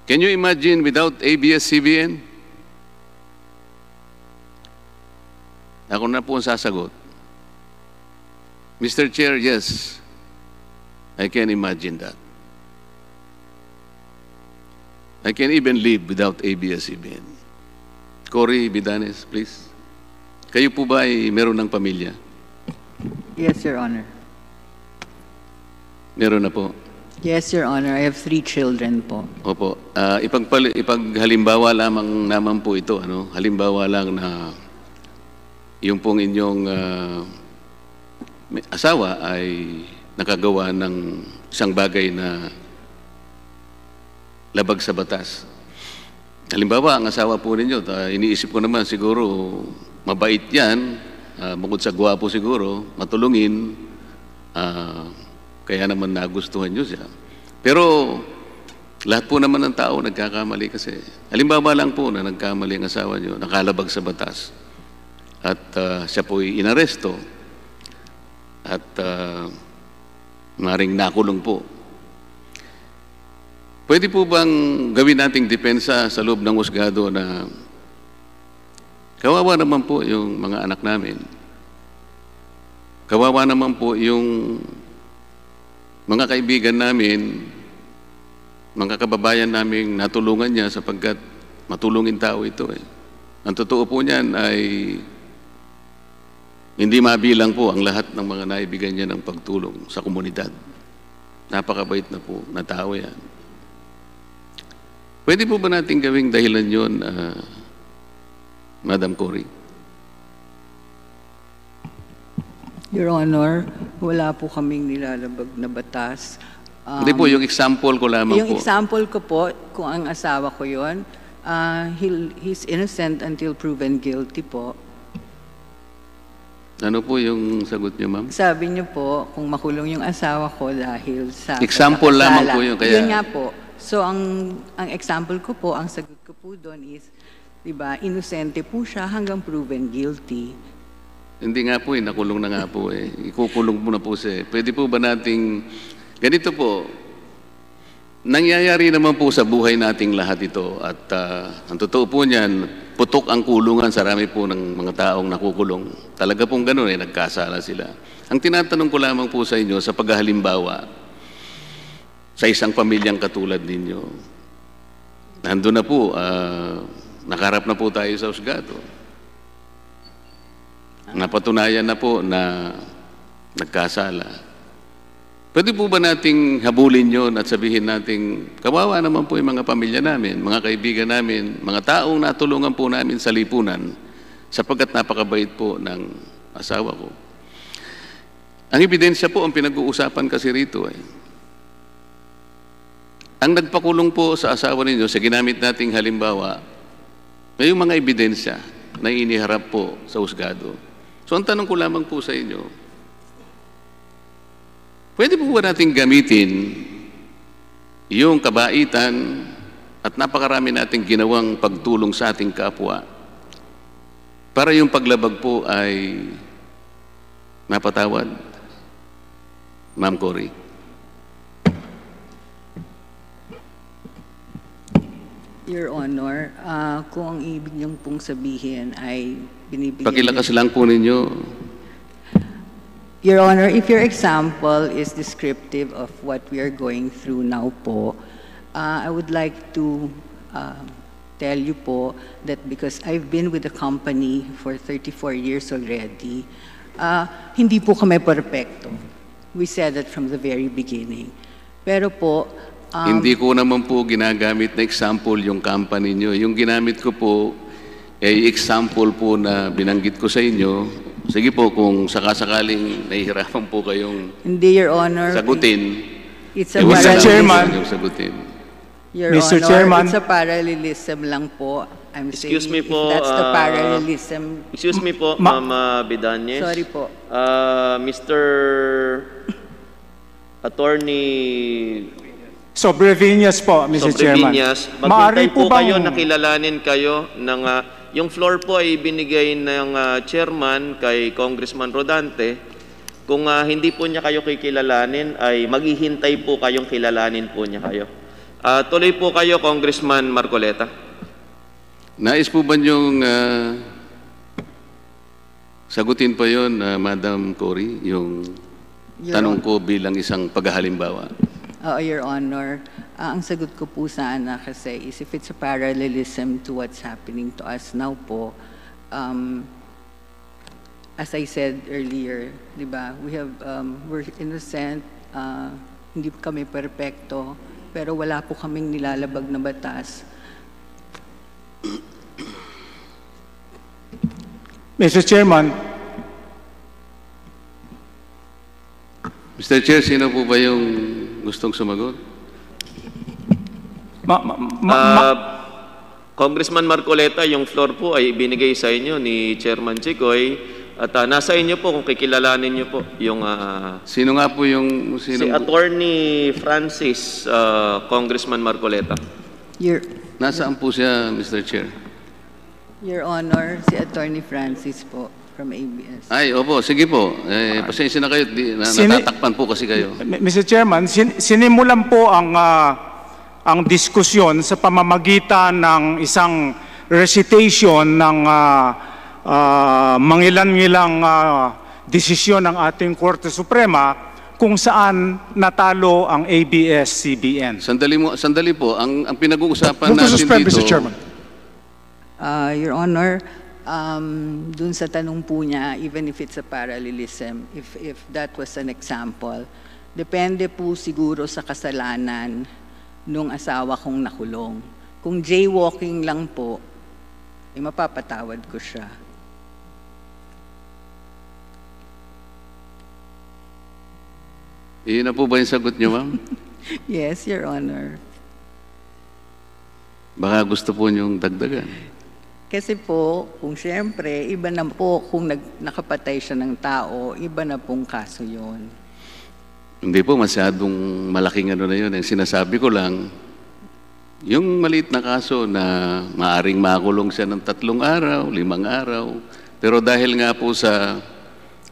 Can you imagine without ABS-CBN? Ako na po ang sasagot. Mr. Chair, yes, I can imagine that. I can even live without ABS-CBN. Cory Bidanes, please. Kayo po ba ay meron ng pamilya? Yes, Your Honor. Meron na po. Yes, Your Honor. I have 3 children po. Opo. Ipaghalimbawa lamang naman po ito. Ano? Halimbawa lang na yung pong inyong asawa ay nakagawa ng isang bagay na labag sa batas. Halimbawa, ang asawa po ninyo, iniisip ko naman siguro mabait yan, bukod sa gwapo siguro, matulungin, kaya naman nagustuhan nyo siya. Pero lahat po naman ng tao nagkakamali kasi. Halimbawa lang po na nagkamali ang asawa nyo, nakalabag sa batas. At siya po'y inaresto. At maring nakulong po. Pwede po bang gawin nating depensa sa loob ng husgado na kawawa naman po yung mga anak namin. Kawawa naman po yung mga kaibigan namin, mga kababayan namin natulungan niya sapagkat matulungin tao ito eh. Ang totoo po niyan ay hindi mabilang po ang lahat ng mga naibigyan niya ng pagtulong sa komunidad. Napakabait na po na tao yan. Pwede po ba natin gawing dahilan yun, Madam Cory? Your Honor, wala po kaming nilalabag na batas. Hindi po, yung example ko lamang yung po. Yung example ko po, kung ang asawa ko yun, he's innocent until proven guilty po. Ano po yung sagot niyo, ma'am? Sabi niyo po, kung makulong yung asawa ko dahil sa example lamang po yun. Kaya... Yun nga po. So, ang example ko po, ang sagot ko po doon is, diba, inosente po siya hanggang proven guilty. Hindi nga po eh, nakulong na nga po eh. Ikukulong po na po siya. Pwede po ba nating, ganito po, nangyayari naman po sa buhay nating lahat ito at ang totoo po niyan, putok ang kulungan sa rami po ng mga taong nakukulong. Talaga pong gano'n eh, nagkasala sila. Ang tinatanong ko lamang po sa inyo sa paghahalimbawa, sa isang pamilyang katulad ninyo. Nandun na po, nakarap na po tayo sa husgado. Napatunayan na po na nagkasala. Pwede po ba nating habulin yon at sabihin nating, kawawa naman po yung mga pamilya namin, mga kaibigan namin, mga taong natulungan po namin sa lipunan, sapagkat napakabait po ng asawa ko. Ang ebidensya po, ang pinag-uusapan kasi rito eh. Ang nagpakulong po sa asawa ninyo, sa ginamit nating halimbawa, may mga ebidensya na iniharap po sa husgado. So ang tanong ko lamang po sa inyo, pwede po ba nating gamitin yung kabaitan at napakarami nating ginawang pagtulong sa ating kapwa para yung paglabag po ay mapatawad? Ma'am Cory. Your Honor, kung ang ibig niyong pong sabihin ay binibigyan... Pakilakas lang po ninyo. Your Honor, if your example is descriptive of what we are going through now po, I would like to tell you po that because I've been with the company for 34 years already, hindi po kami perfecto. We said that from the very beginning. Pero po, hindi ko naman po ginagamit na example yung company nyo. Yung ginamit ko po ay example po na binanggit ko sa inyo. Sige po, kung sakasakaling nahihirapan po kayong hindi, Your Honor, sagutin. It's a Mr. Chairman. Your Mr. Honor, Chairman. It's a parallelism lang po. I'm Excuse saying, me po, if that's the parallelism. Excuse me po, Ma'am Bidanes. Sorry po. Mr. Attorney Sobrevenias po, Mr. Chairman. Sobrevenias, Maaari maghintay po bang- kayo, nakilalanin kayo ng yung floor po ay binigay ng chairman kay Congressman Rodante. Kung hindi po niya kayo kikilalanin, ay maghihintay po kayong kilalanin po niya kayo. Tuloy po kayo, Congressman Marcoleta. Nais po ba niyong sagutin pa yon, Madam Cory, yung tanong ko bilang isang paghahalimbawa? Your Honor, ang sagot ko po sana kasi is if it's a parallelism to what's happening to us now po, as I said earlier, di ba, we're innocent, hindi kami perpekto, pero wala po kaming nilalabag na batas. Mr. Chairman, Mr. Chair, sino po ba yung gustong sumagot? Congressman Marcoleta, yung floor po ay ibinigay sa inyo ni Chairman Chicoy at nasa inyo po kung kikilalanin niyo po yung Sino nga po yung... si Attorney Francis, Congressman Marcoleta. Nasaan po siya, Mr. Chair? Your Honor, si Attorney Francis po from ABS. Ay, opo, sige po. Pasensya na kayo, natatakpan po kasi kayo. Mr. Chairman, sinimulan po ang diskusyon sa pamamagitan ng isang recitation ng mangilan-ngilang desisyon ng ating Korte Suprema kung saan natalo ang ABS-CBN. Sandali po. Ang pinag-uusapan natin dito... Mr. Chairman. Your Honor, dun sa tanong po niya, even if it's a parallelism, if that was an example, depende po siguro sa kasalanan nung asawa kong nakulong. Kung jaywalking lang po, mapapatawad ko siya. Iyon na po ba yung sagot niyo, ma'am? Yes, Your Honor. Baka gusto po niyong dagdagan. Kasi po, kung siyempre, iba na po kung nakapatay siya ng tao, iba na pong kaso yun. Hindi po, masyadong malaking ano na yun. Ang sinasabi ko lang, yung maliit na kaso na maaring makulong siya ng 3 araw, 5 araw, pero dahil nga po sa,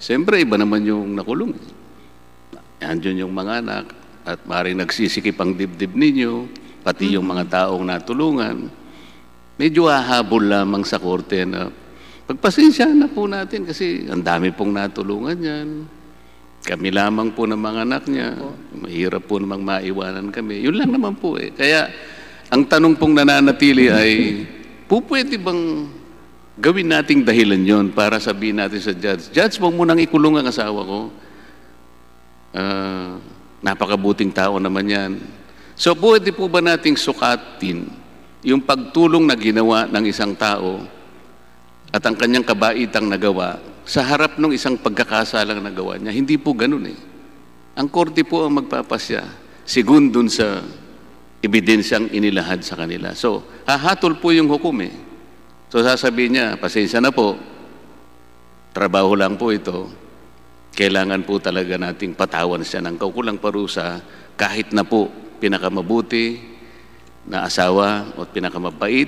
siyempre iba naman yung nakulong. Andyan yung mga anak at maaring nagsisikip ang dibdib ninyo, pati yung mga taong natulungan. Medyo hahabol lamang sa korte na pagpasensya na po natin kasi ang dami pong natulungan yan. Kami lamang po ng mga anak niya. Mahirap po namang maiwanan kami. Yun lang naman po eh. Kaya ang tanong pong nananatili ay, pwede bang gawin nating dahilan yon para sabihin natin sa judge, Judge, huwag mo nang ikulong ang asawa ko. Napakabuting tao naman yan. So pwede po ba nating sukatin yung pagtulong na ginawa ng isang tao at ang kanyang kabaitang nagawa sa harap ng isang pagkakasalang nagawa niya? Hindi po ganun eh. Ang korte po ang magpapasya sigun dun sa ebidensyang inilahad sa kanila. So, hahatol po yung hukom eh. So, sasabihin niya, pasensya na po, trabaho lang po ito, kailangan po talaga nating patawan siya ng kaukulang parusa kahit na po pinakamabuti na asawa o pinakamabait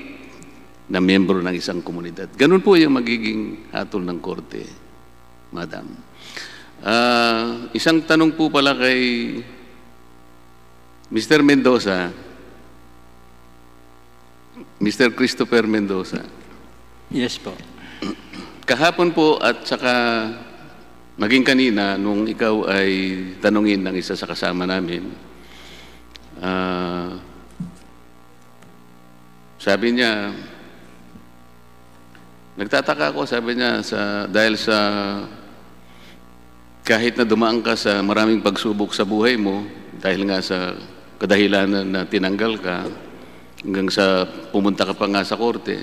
na miyembro ng isang komunidad. Ganun po yung magiging hatol ng korte, Madam. Isang tanong po pala kay Mr. Mendoza, Mr. Christopher Mendoza. Yes po. Kahapon po at saka maging kanina nung ikaw ay tanungin ng isa sa kasama namin, sabi niya, nagtataka ako, sabi niya, dahil sa kahit na dumaan ka sa maraming pagsubok sa buhay mo, dahil nga sa kadahilanan na tinanggal ka, hanggang sa pumunta ka pa nga sa korte,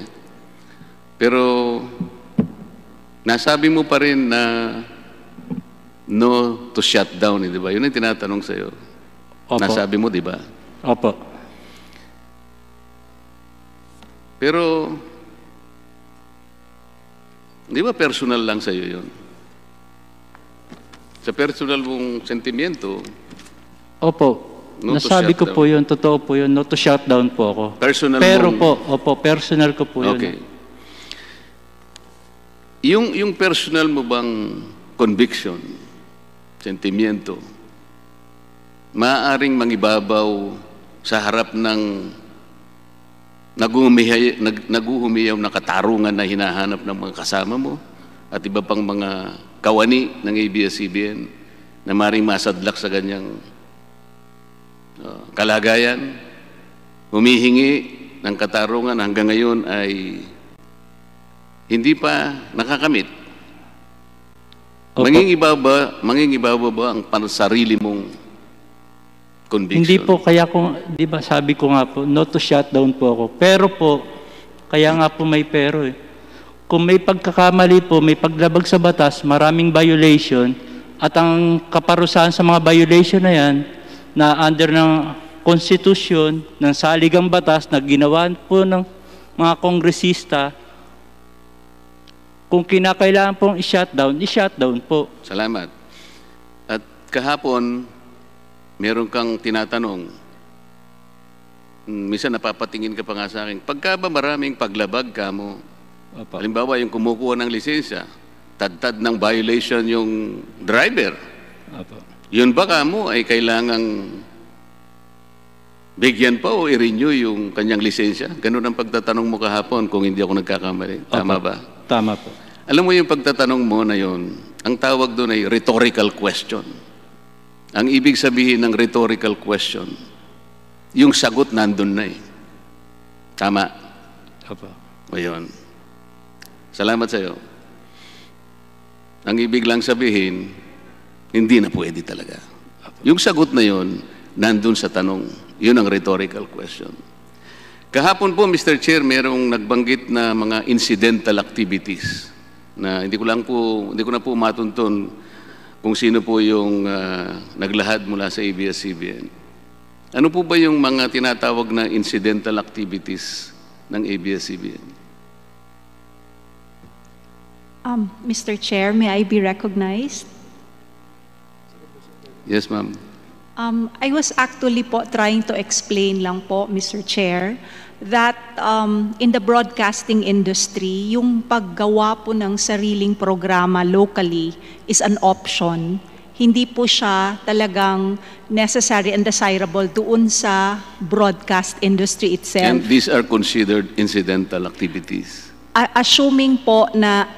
pero nasabi mo pa rin na no to shut down, di ba? Yun ang tinatanong sa'yo. Opo. Nasabi mo, di ba? Opo. Pero, di ba personal lang sa'yo yun? Sa personal mong sentimiento, Opo. No to Nasabi ko shutdown. po yun, totoo po yun, no to shutdown po ako. Personal Pero mong- po, opo, personal ko po yun. okay. Yung personal mo bang conviction, sentimiento, maaaring mangibabaw sa harap ng naguhumiyaw na katarungan na hinahanap ng mga kasama mo at iba pang mga kawani ng ABS-CBN na maring masadlak sa ganyang kalagayan, humihingi ng katarungan hanggang ngayon ay hindi pa nakakamit. Opo. Mangingibabaw ba ang sarili mong conviction? Hindi po, kaya kung, di ba sabi ko nga po, not to shutdown po ako. Pero po, kaya nga po may pero eh. Kung may pagkakamali po, may paglabag sa batas, maraming violation, at ang kaparusahan sa mga violation na yan, na under ng konstitusyon, ng saligang batas, na ginawa po ng mga kongresista, kung kinakailangan pong i-shutdown po. Salamat. At kahapon, meron kang tinatanong, minsan napapatingin ka pa nga sa akin, pagka ba maraming paglabag ka mo, Opo. halimbawa yung kumukuha ng lisensya, tad ng violation yung driver, Opo. yun ba ka mo ay kailangang bigyan pa o i-renew yung kanyang lisensya? Ganun ang pagtatanong mo kahapon kung hindi ako nagkakamali. Tama Opo. ba? Tama po. Alam mo yung pagtatanong mo na yun, ang tawag doon ay rhetorical question. Ang ibig sabihin ng rhetorical question, yung sagot nandun na eh. Tama? Opo. O yun. Salamat sa iyo. Ang ibig lang sabihin, hindi na pwede talaga. Yung sagot na yun, nandun sa tanong. Yun ang rhetorical question. Kahapon po, Mr. Chair, merong nagbanggit na mga incidental activities na hindi ko na po matuntun kung sino po yung naglahad mula sa ABS-CBN. Ano po ba yung mga tinatawag na incidental activities ng ABS-CBN? Mr. Chair, may I be recognized? Yes, ma'am. I was actually po trying to explain lang po, Mr. Chair, that in the broadcasting industry, yung paggawa po ng sariling programa locally is an option. Hindi po siya talagang necessary and desirable doon sa broadcast industry itself. And these are considered incidental activities. Assuming po na,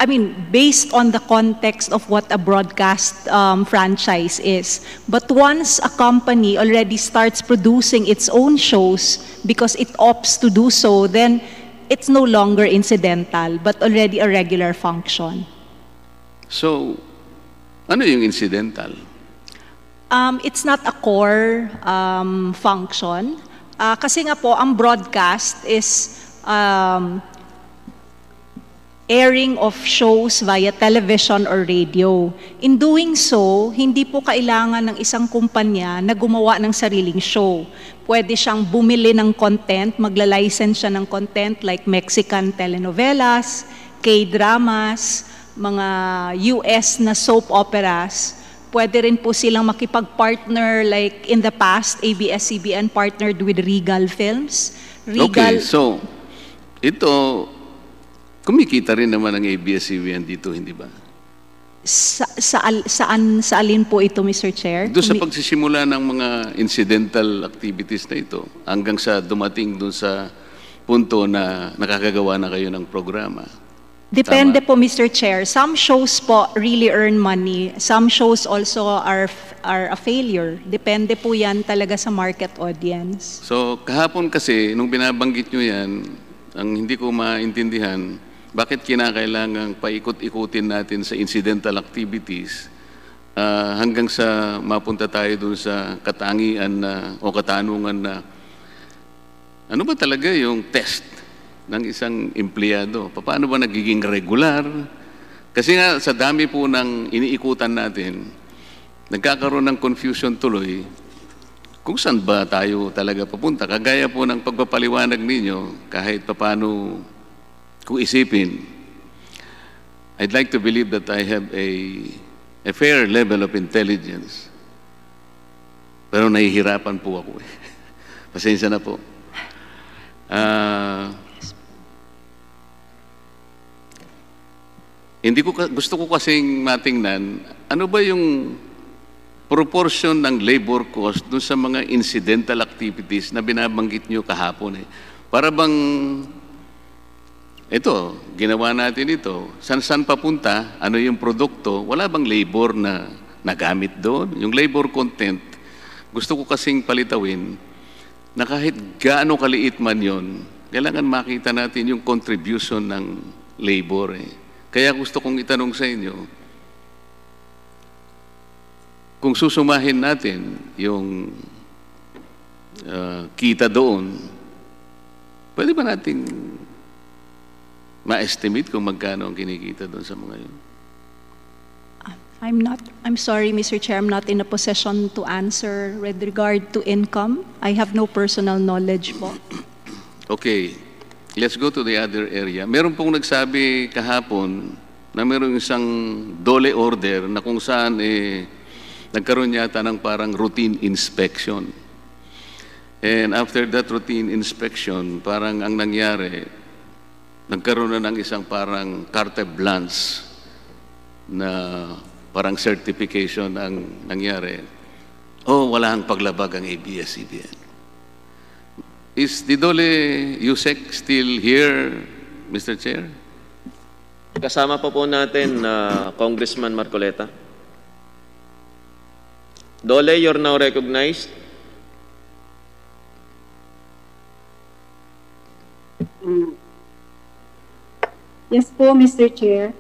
based on the context of what a broadcast franchise is. But once a company already starts producing its own shows because it opts to do so, then it's no longer incidental, but already a regular function. So, ano yung incidental? It's not a core function. Kasi nga po, ang broadcast is airing of shows via television or radio. In doing so, hindi po kailangan ng isang kumpanya na gumawa ng sariling show. Pwede siyang bumili ng content, magla-license siya ng content like Mexican telenovelas, K-dramas, mga US na soap operas. Pwede rin po silang makipag-partner like in the past, ABS-CBN partnered with Regal Films. Okay, so, ito, kumikita rin naman ang ABS-CBN dito, hindi ba? Sa alin po ito, Mr. Chair? Doon sa pagsisimula ng mga incidental activities na ito, hanggang sa dumating doon sa punto na nakakagawa na kayo ng programa. Depende po, Mr. Chair. Some shows po really earn money. Some shows also are a failure. Depende po yan talaga sa market audience. So, kahapon kasi, nung binabanggit nyo yan, ang hindi ko maintindihan, bakit kinakailangang paikot-ikutin natin sa incidental activities hanggang sa mapunta tayo dun sa katangian na, o katanungan na ano ba talaga yung test ng isang empleyado? Paano ba nagiging regular? Kasi nga sa dami po ng iniikutan natin, nagkakaroon ng confusion tuloy kung saan ba tayo talaga papunta. Kagaya po ng pagpapaliwanag ninyo, kahit paano kung isipin, I'd like to believe that I have a fair level of intelligence. Pero nahihirapan po ako. Pasensya na po. Gusto ko kasing matingnan, ano ba yung proportion ng labor cost dun sa mga incidental activities na binabanggit nyo kahapon eh. Para bang, ito, ginawa natin ito, saan papunta, ano yung produkto, wala bang labor na nagamit doon? Yung labor content, gusto ko kasing palitawin na kahit gaano kaliit man yon, kailangan makita natin yung contribution ng labor eh. Kaya gusto kong itanong sa inyo, kung susumahin natin yung kita doon, pwede ba nating ma-estimate kung magkano ang kinikita doon sa mga yun? I'm sorry, Mr. Chair, I'm not in a position to answer with regard to income. I have no personal knowledge po. Okay, let's go to the other area. Meron pong nagsabi kahapon na meron isang dole order na kung saan nagkaroon yata ng parang routine inspection. And after that routine inspection, parang ang nangyari, nagkaroon na ng isang parang carte blanche na parang certification ang nangyari. Oh, wala ang paglabag ang ABS-CBN. Is the Dole Yusek still here, Mr. Chair? Kasama pa po natin Congressman Marcoleta. Dole, you're now recognized. Yes po, Mr. Chair.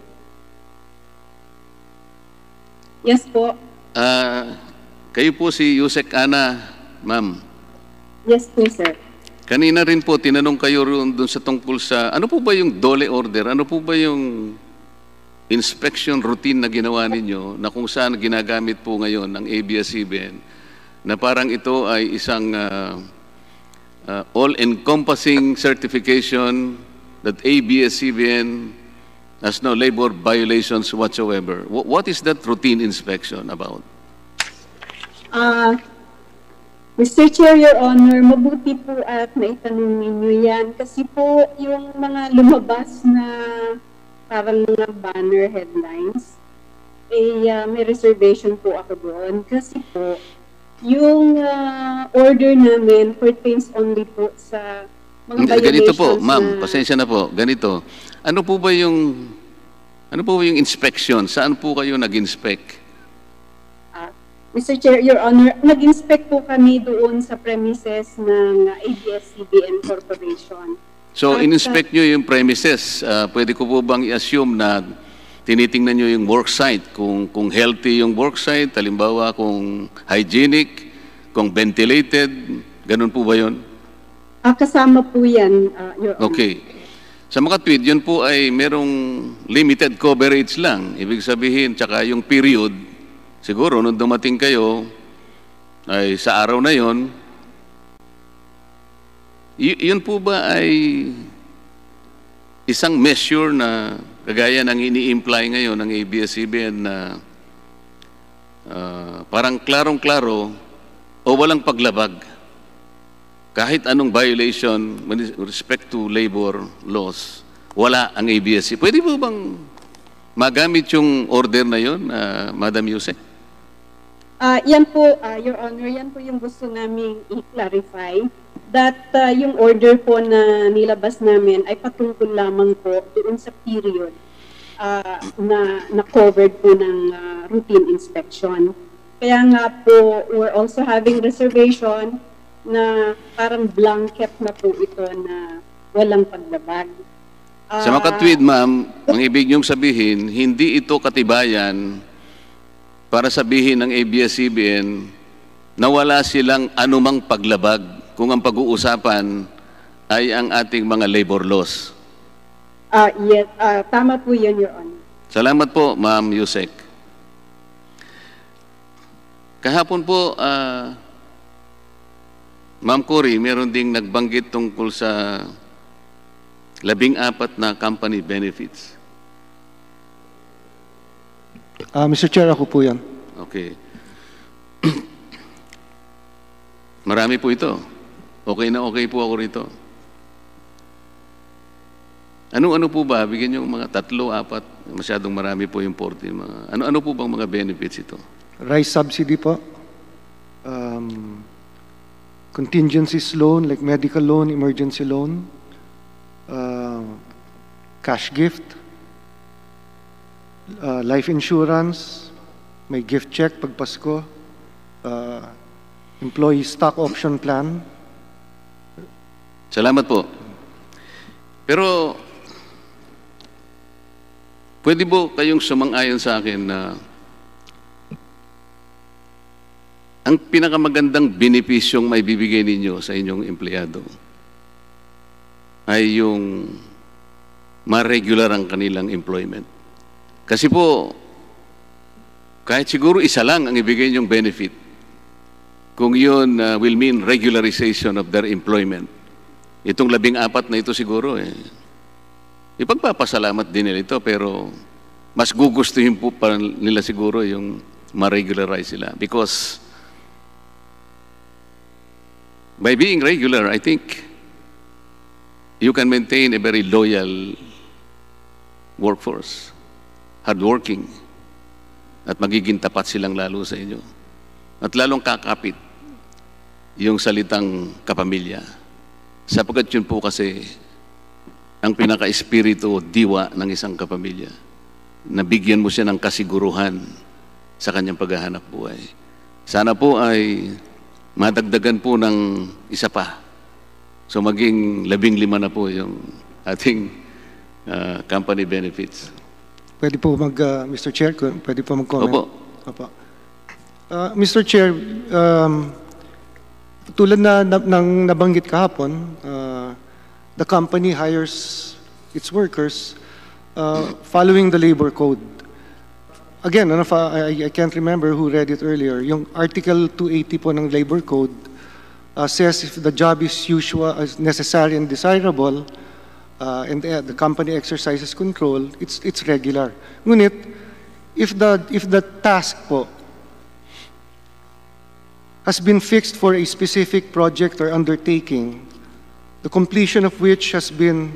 Yes po. Kayo po si Yusek Ana, ma'am. Yes po, sir. Kanina rin po, tinanong kayo doon sa tungkol sa, ano po ba yung dole order? Ano po ba yung inspection routine na ginawa ninyo na kung saan ginagamit po ngayon ng ABS-CBN na parang ito ay isang all-encompassing certification that ABS-CBN has no labor violations whatsoever. What is that routine inspection about? Mr. Chair, Your Honor, mabuti po at naitanong ninyo yan. Kasi po, yung mga lumabas na parang mga banner headlines, may reservation po ako doon. Kasi po, yung order namin pertains only po sa mga violations. Ganito po, ma'am, pasensya na po. Ganito, ano po ba yung inspection? Saan po kayo nag-inspect? Mr. Chair, Your Honor, nag-inspect po kami doon sa premises ng ABS-CBN Corporation. So, in-inspect nyo yung premises. Pwede ko po bang i-assume na tinitingnan nyo yung worksite, kung healthy yung worksite, halimbawa kung hygienic, kung ventilated, ganun po ba yun? Kasama po yan, Your Honor. Okay. Sa mga tweet, yun po ay merong limited coverage lang. Ibig sabihin, tsaka yung period, siguro nung dumating kayo, ay sa araw na yon, yun po ba ay isang measure na kagaya ng ini-imply ngayon ng ABS-CBN na parang klarong-klaro o walang paglabag kahit anong violation with respect to labor laws, wala ang ABS-CBN. Pwede po bang magamit yung order na yun, Madam Yusek? Yan po, Your Honor, yan po yung gusto namin i-clarify that yung order po na nilabas namin ay patungkol lamang po doon sa period na covered po ng routine inspection. Kaya nga po, we're also having reservation na parang blanket na po ito na walang paglabag. Sa mga tweet, ma'am, ang ibig niyong sabihin, hindi ito katibayan para sabihin ng ABS-CBN na wala silang anumang paglabag kung ang pag-uusapan ay ang ating mga labor laws. Yes, tama po yun, Your Honor. Salamat po, Ma'am Yusek. Kahapon po, Ma'am Cory, meron ding nagbanggit tungkol sa 14 na company benefits. Mr. Chair, ako po yan. Okay. Marami po ito. Okay na okay po ako rito. Ano po ba? Bigyan niyo mga 3, 4. Masyadong marami po yung 40. Ano po bang mga benefits ito? rice subsidy po, contingencies loan like medical loan, emergency loan, cash gift, life insurance, may gift check pag Pasko, employee stock option plan. Salamat po. Pero, pwede po kayong sumang-ayon sa akin na ang pinakamagandang benepisyong may bibigay ninyo sa inyong empleyado ay yung ma-regular ang kanilang employment. Kasi po, kahit siguro isa lang ang ibigay niyong benefit, kung yun will mean regularization of their employment, itong 14 na ito siguro, ipagpapasalamat din nila ito, pero mas gugustuhin po pa nila siguro yung ma-regularize sila. Because by being regular, I think you can maintain a very loyal workforce, hardworking, at magiging tapat silang lalo sa inyo. At lalong kakapit yung salitang kapamilya. Sapagkat yun po kasi ang pinaka-espiritu o diwa ng isang kapamilya. Nabigyan mo siya ng kasiguruhan sa kanyang paghahanap buhay. Sana po ay madagdagan po ng isa pa. So maging 15 na po yung ating company benefits. Pwede po Mr. Chair, pwede po mag-comment? Opo. Opo. Mr. Chair, tulad ng nabanggit kahapon, the company hires its workers following the labor code. Again, I can't remember who read it earlier. Yung Article 280 po ng Labor Code says if the job is necessary and desirable, and the company exercises control, it's regular. Ngunit, if the task po has been fixed for a specific project or undertaking, the completion of which has been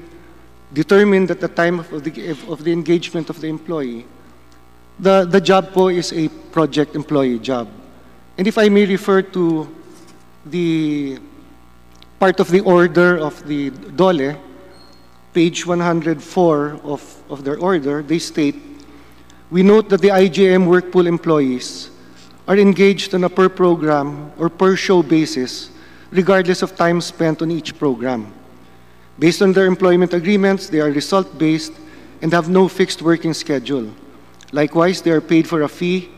determined at the time of the engagement of the employee, the job po is a project employee job. And if I may refer to the part of the order of the DOLE, page 104 of their order, they state, we note that the IJM work pool employees are engaged on a per program or per show basis, regardless of time spent on each program. Based on their employment agreements, they are result-based and have no fixed working schedule. Likewise, they are paid for a fee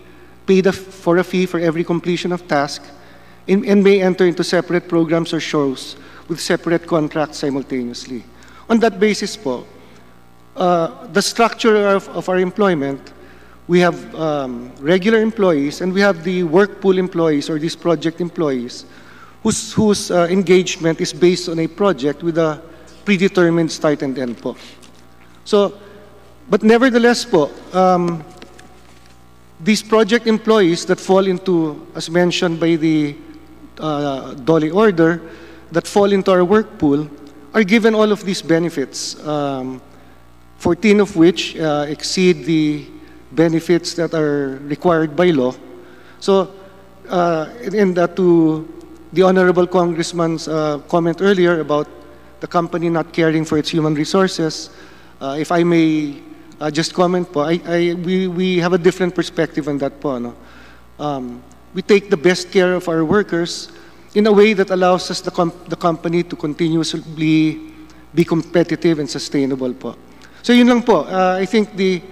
for every completion of task and may enter into separate programs or shows with separate contracts simultaneously. On that basis po, the structure of our employment, we have regular employees and we have the work pool employees or these project employees whose engagement is based on a project with a predetermined start and end po. So, but nevertheless po, these project employees that fall into, as mentioned by the DOLE order, that fall into our work pool, are given all of these benefits, 14 of which exceed the benefits that are required by law. So, to the Honorable Congressman's comment earlier about the company not caring for its human resources, if I may just comment po, we have a different perspective on that po. No? We take the best care of our workers in a way that allows us the company to continuously be competitive and sustainable po. So yun lang po. I think the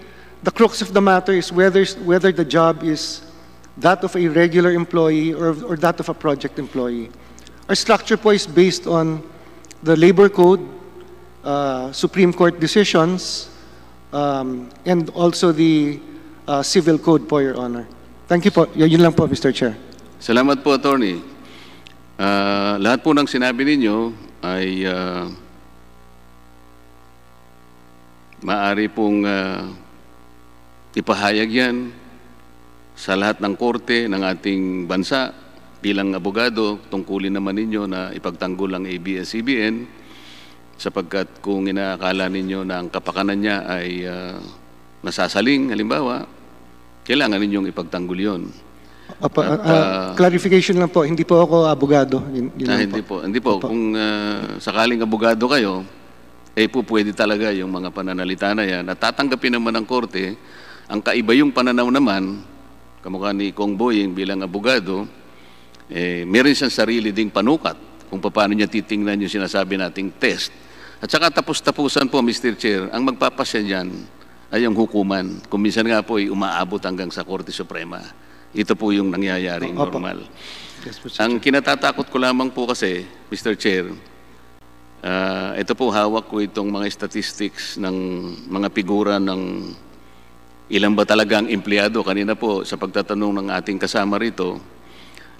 crux of the matter is whether the job is that of a regular employee or that of a project employee. Our structure po is based on the Labor Code, Supreme Court decisions, and also the Civil Code po, Your Honor. Thank you po. Yun lang po, Mr. Chair. Salamat po, Attorney. Lahat po ng sinabi ninyo ay maaari pong ipahayag yan sa lahat ng korte ng ating bansa. Bilang abogado, tungkulin naman ninyo na ipagtanggol ang ABS-CBN sapagkat kung inaakala ninyo na ang kapakanan niya ay nasasaling, halimbawa, kailangan ninyong ipagtanggol yon. Clarification lang po, hindi po ako abogado. Yun lang Hindi po. Hindi po. Kung sakaling abogado kayo, po pwede talaga yung mga pananalita na yan. At tatanggapin naman ng korte, ang kaiba yung pananaw naman, kamukha ni Kong Boying bilang abogado, meron siyang sarili ding panukat kung paano niya titingnan yung sinasabi nating test. At saka tapos-tapusan po, Mr. Chair, ang magpapasya niyan ay ang hukuman. Kung minsan nga po ay umaabot hanggang sa Korte Suprema. Ito po yung nangyayaring normal. Yes, Ang kinatatakot ko lamang po kasi, Mr. Chair, ito po hawak ko itong mga statistics ng mga figura ng ilan ba talaga ang empleyado. Kanina po sa pagtatanong ng ating kasama rito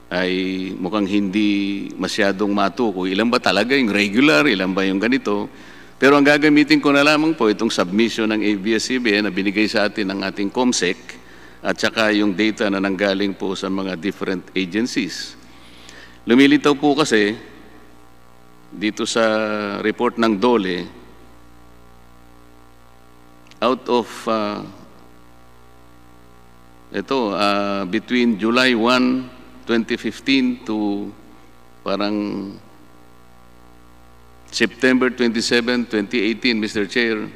ay mukhang hindi masyadong matukoy. Ilan ba talaga yung regular, ilan ba yung ganito. Pero ang gagamitin ko na lamang po itong submission ng ABS-CBN na binigay sa atin ng ating COMSEC at saka yung data na nanggaling po sa mga different agencies. Lumilitaw po kasi dito sa report ng DOLE, out of between July 1, 2015 to parang September 27, 2018, Mr. Chair,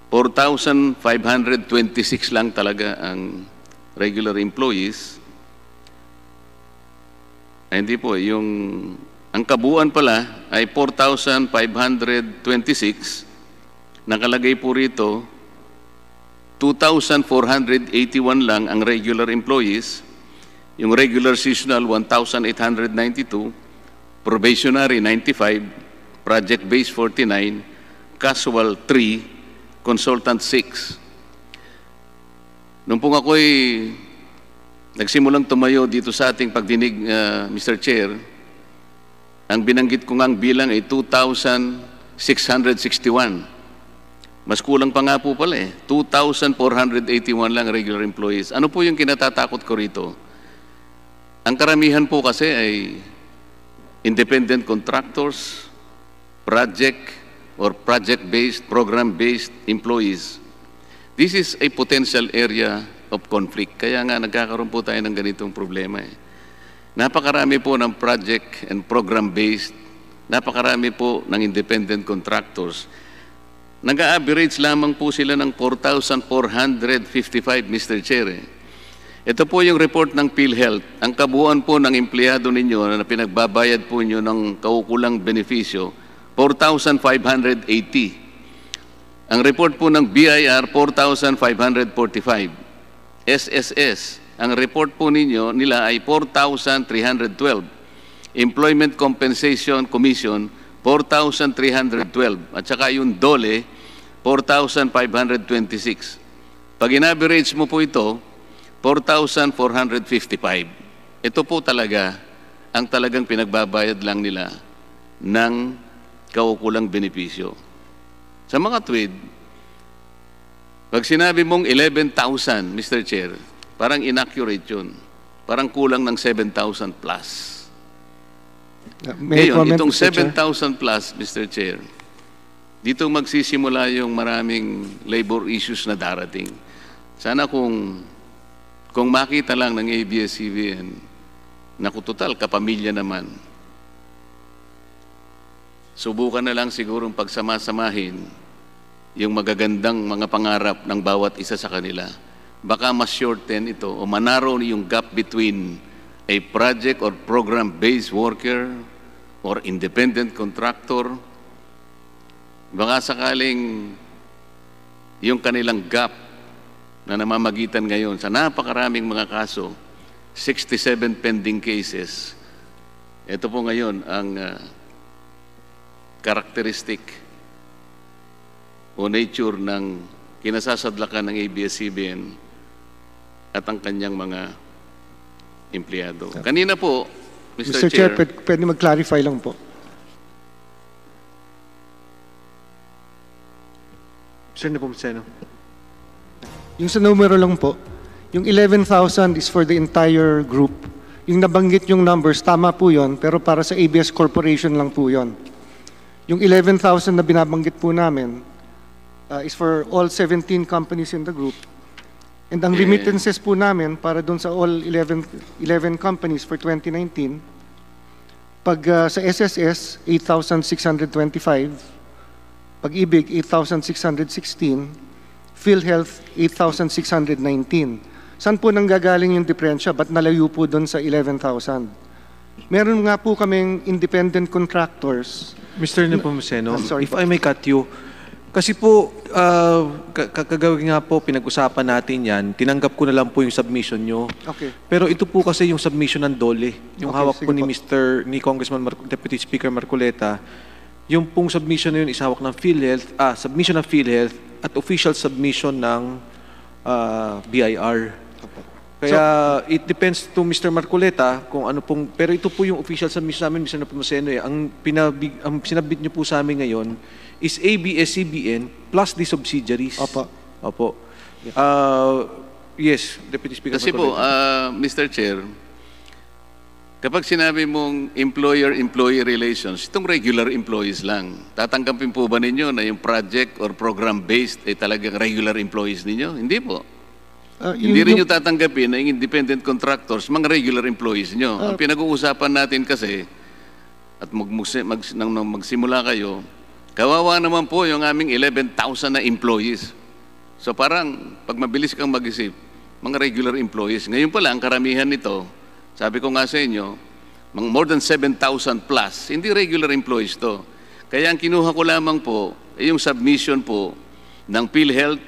4,526 lang talaga ang regular employees. Hindi po, ang kabuuan pala ay 4,526. Nakalagay po rito, 2,481 lang ang regular employees. Yung regular seasonal, 1,892. Probationary, 95. Project-based, 49. Casual, 3. Consultant, 6. Nung pong ako'y nagsimulang tumayo dito sa ating pagdinig, Mr. Chair, ang binanggit ko ngang bilang ay 2,661. Mas kulang pa nga po pala 2,481 lang regular employees. Ano po yung kinatatakot ko rito? Ang karamihan po kasi ay independent contractors, project or project-based, program-based employees. This is a potential area of conflict. Kaya nga nagkakaroon po tayo ng ganitong problema. Napakarami po ng project and program-based, napakarami po ng independent contractors. Nag-a-average lamang po sila ng 4,455, Mr. Chair. Ito po yung report ng PhilHealth. Ang kabuuan po ng empleyado ninyo na pinagbabayad po nyo ng kaukulang benepisyo, 4,580. Ang report po ng BIR, 4,545. SSS, ang report po nila ay 4,312. Employment Compensation Commission, 4,312. At saka yung DOLE, 4,526. Pag in-average mo po ito, 4,455. Ito po talaga ang talagang pinagbabayad lang nila ng kaukulang benepisyo. Sa mga tweed, pag sinabi mong 11,000, Mr. Chair, parang inaccurate yun. Parang kulang ng 7,000 plus. Ngayon, itong 7,000 plus, Mr. Chair, dito magsisimula yung maraming labor issues na darating. Sana kung makita lang ng ABS-CBN na kung total kapamilya naman, subukan na lang sigurong pagsamasamahin yung magagandang mga pangarap ng bawat isa sa kanila. Baka mas shorten ito o manarrow yung gap between a project or program-based worker or independent contractor. Baka sakaling yung kanilang gap na namamagitan ngayon sa napakaraming mga kaso, 67 pending cases. Ito po ngayon ang characteristic o nature ng kinasasadlakan ng ABS-CBN at ang kanyang mga empleyado. Kanina po, Mr. Chair, pwede mag-clarify lang po. Sir Nepomuceno. Yung sa numero lang po, yung 11,000 is for the entire group. Yung nabanggit yung numbers, tama po yun, pero para sa ABS Corporation lang po yun. Yung 11,000 na binabanggit po namin is for all 17 companies in the group. And ang remittances po namin para doon sa all 11 companies for 2019, pag sa SSS, 8,625, Pag-ibig, 8,616, PhilHealth, 8,619. Saan po nanggagaling yung diferensya? Ba't nalayo po doon sa 11,000? Meron nga po kaming independent contractors. Mr. Nepomuceno, sorry if po. I may cut you, kasi po, kagawin nga po, pinag-usapan natin yan, tinanggap ko na lang po yung submission nyo. Okay. Pero ito po kasi yung submission ng DOLE, yung Okay, hawak sige po ni po. ni Congressman Deputy Speaker Marcoleta, yung pong submission na yun is hawak ng PhilHealth, submission ng PhilHealth at official submission ng BIR. Kaya it depends to Mr. Marcoleta kung ano pong, pero ito po yung official submission namin, Mr. Nepomuceno, ang sinabit niyo po sa amin ngayon is ABS-CBN plus the subsidiaries. Opo. Opo. Yes, Deputy Speaker Kasi po, Marcoleta. Mr. Chair, kapag sinabi mong employer-employee relations, itong regular employees lang. Tatanggapin po ba ninyo na yung project or program-based ay talagang regular employees ninyo? Hindi po. Hindi rin nyo tatanggapin na yung independent contractors, mga regular employees nyo. Ang pinag-uusapan natin kasi, at nang magsimula kayo, kawawa naman po yung aming 11,000 na employees. So parang, pag mabilis kang mag-isip, mga regular employees. Ngayon pala, ang karamihan nito, sabi ko nga sa inyo, more than 7,000 plus, hindi regular employees to. Kaya ang kinuha ko lamang po, ay yung submission po ng PhilHealth,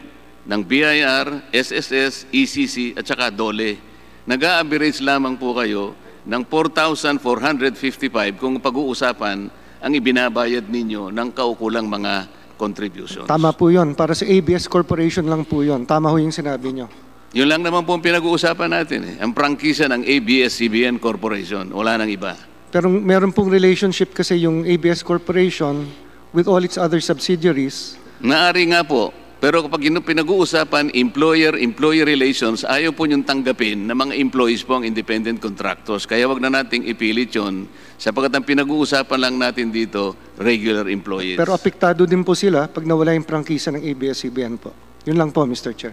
ng BIR, SSS, ECC, at saka DOLE. Nag-a-average lamang po kayo ng 4,455 kung pag-uusapan ang ibinabayad ninyo ng kaukulang mga contributions. Tama po yun. Para sa ABS Corporation lang po yun. Tama ho yung sinabi nyo. Yun lang naman po ang pinag-uusapan natin. Ang prangkisa ng ABS-CBN Corporation. Wala nang iba. Pero meron pong relationship kasi yung ABS Corporation with all its other subsidiaries. Naari nga po. Pero kapag pinag-uusapan employer-employee relations, ayaw po niyong tanggapin na mga employees po ang independent contractors. Kaya wag na nating ipilit yun sapagkat ang pinag-uusapan lang natin dito, regular employees. Pero apektado din po sila pag nawala yung prangkisa ng ABS-CBN po. Yun lang po, Mr. Chair.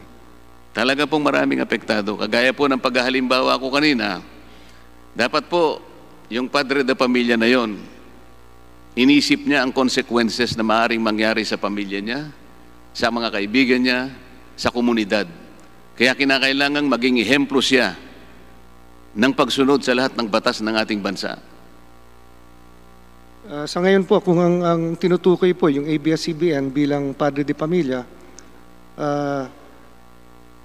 Talaga pong maraming apektado. Kagaya po ng paghahalimbawa ko kanina, dapat po yung padre de pamilya na yon, inisip niya ang consequences na maaaring mangyari sa pamilya niya, sa mga kaibigan niya, sa komunidad. Kaya kinakailangang maging ehemplo siya ng pagsunod sa lahat ng batas ng ating bansa. Sa ngayon po, kung ang tinutukoy po yung ABS-CBN bilang padre de pamilya,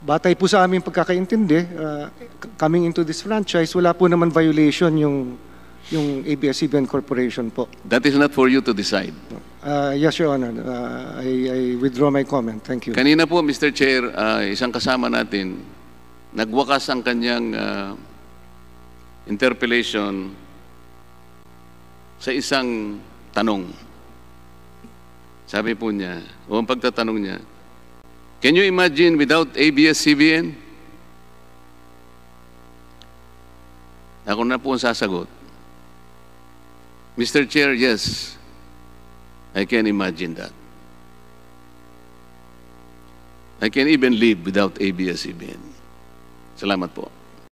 batay po sa aming pagkakaintindi, coming into this franchise, wala po naman violation yung ABS-CBN Corporation po. That is not for you to decide. Yes, Your Honor. I withdraw my comment. Thank you. Kanina po, Mr. Chair, isang kasama natin, nagwakas ang kanyang interpellation sa isang tanong. Sabi po niya, o ang pagtatanong niya, can you imagine without ABS-CBN? Ako na po ang sasagot. Mr. Chair, yes, I can imagine that. I can even live without ABS-CBN. Salamat po.